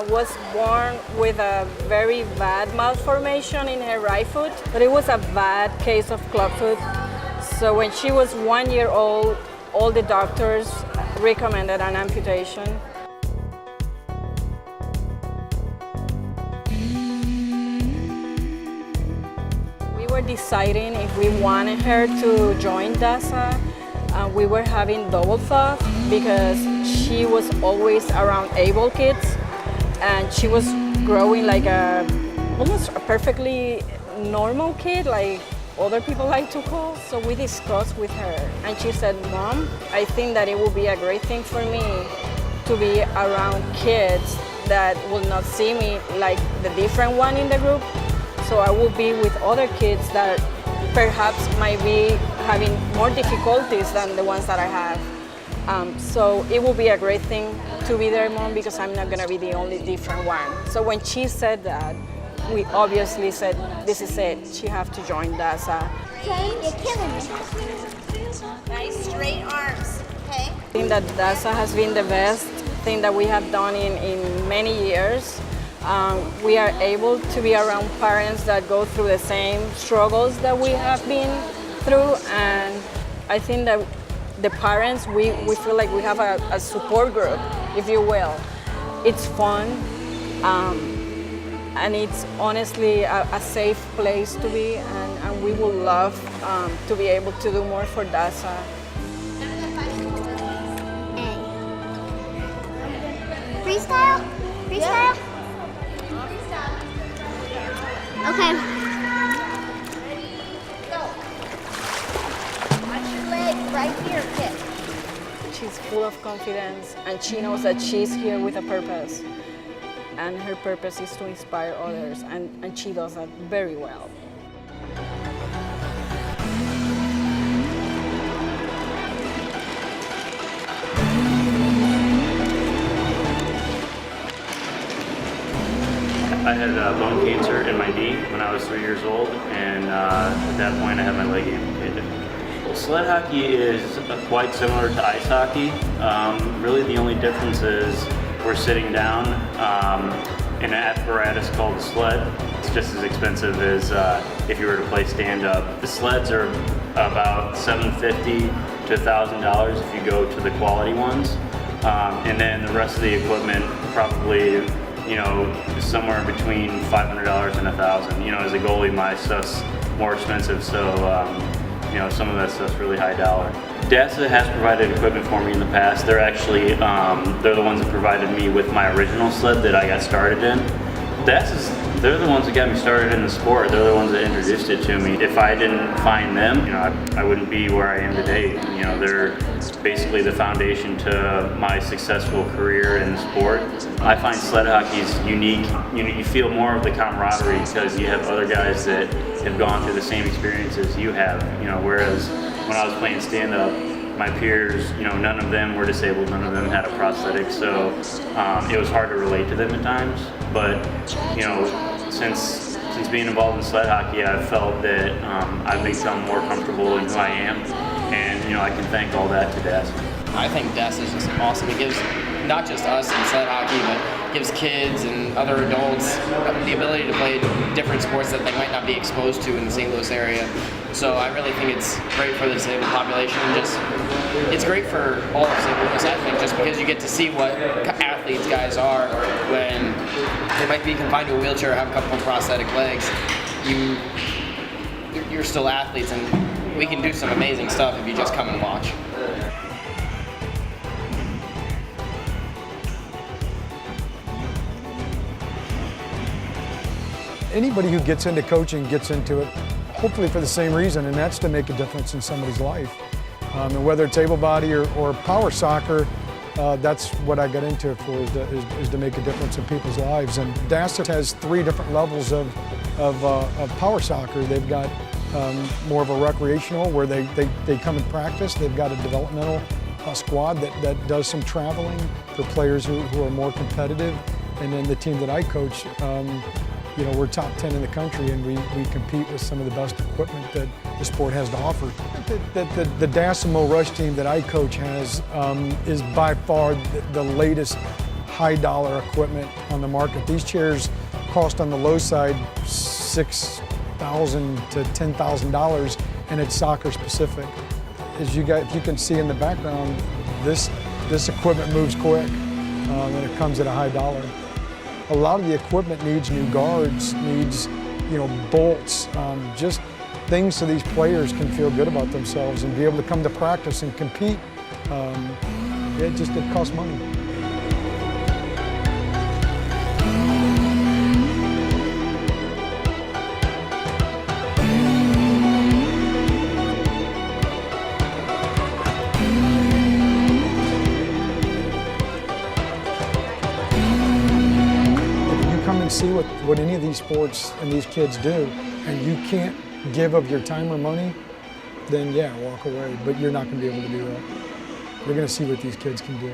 was born with a very bad malformation in her right foot, but it was a bad case of clubfoot. So when she was 1 year old, all the doctors recommended an amputation. We were deciding if we wanted her to join DASA. We were having double thought because she was always around able kids and she was growing like almost a perfectly normal kid, like other people like to call. So we discussed with her and she said, "Mom, I think that it will be a great thing for me to be around kids that will not see me like the different one in the group. So I will be with other kids that perhaps might be having more difficulties than the ones that I have. So it will be a great thing to be there, Mom, because I'm not gonna be the only different one." So when she said that, we obviously said, this is it, she have to join DASA. Okay, you're killing me. Nice straight arms, okay? I think that DASA has been the best thing that we have done in many years. We are able to be around parents that go through the same struggles that we have been through, and I think that the parents, we feel like we have a support group, if you will. It's fun, and it's honestly a safe place to be, and we would love to be able to do more for DASA. Freestyle? Freestyle? Okay. Go. Watch your leg right here, kick. She's full of confidence and she knows that she's here with a purpose. And her purpose is to inspire others, and she does that very well. I had bone cancer in my knee when I was 3 years old, and at that point I had my leg amputated. Sled hockey is quite similar to ice hockey. Really the only difference is we're sitting down in an apparatus called a sled. It's just as expensive as if you were to play stand-up. The sleds are about $750 to $1,000 if you go to the quality ones. And then the rest of the equipment probably, you know, somewhere between $500 and $1,000. You know, as a goalie, my stuff's more expensive, so you know, some of that stuff's really high dollar. DASA has provided equipment for me in the past. They're actually, they're the ones that provided me with my original sled that I got started in. They're the ones that got me started in the sport. They're the ones that introduced it to me. If I didn't find them, you know, I wouldn't be where I am today. You know, they're basically the foundation to my successful career in the sport. I find sled hockey is unique. You know, you feel more of the camaraderie because you have other guys that have gone through the same experiences you have. You know, whereas when I was playing stand-up, my peers, you know, none of them were disabled, none of them had a prosthetic, so it was hard to relate to them at times. But, you know, since being involved in sled hockey, I've felt that I've become more comfortable in who I am, and, you know, I can thank all that to DASA. I think DASA is just awesome. It gives not just us in sled hockey, but gives kids and other adults the ability to play different sports that they might not be exposed to in the St. Louis area. So I really think it's great for the disabled population. It's great for all of St. Louis, I think, just because you get to see what athletes guys are when they might be confined to a wheelchair or have a couple of prosthetic legs. You're still athletes, and we can do some amazing stuff if you just come and watch. Anybody who gets into coaching gets into it hopefully for the same reason, and that's to make a difference in somebody's life. And whether it's able body or power soccer, that's what I got into it for, is to make a difference in people's lives. And DASA has 3 different levels of power soccer. They've got more of a recreational where they come and practice. They've got a developmental squad that does some traveling for players who are more competitive. And then the team that I coach, you know, we're top 10 in the country, and we compete with some of the best equipment that the sport has to offer. The DASA Mo Rush team that I coach has is by far the latest high dollar equipment on the market. These chairs cost on the low side $6,000 to $10,000, and it's soccer specific. As you can see in the background, this equipment moves quick, and it comes at a high dollar. A lot of the equipment needs new guards, needs bolts, just things so these players can feel good about themselves and be able to come to practice and compete. It costs money. See what any of these sports and these kids do, and you can't give of your time or money, then yeah, walk away. But you're not going to be able to do that. You're going to see what these kids can do.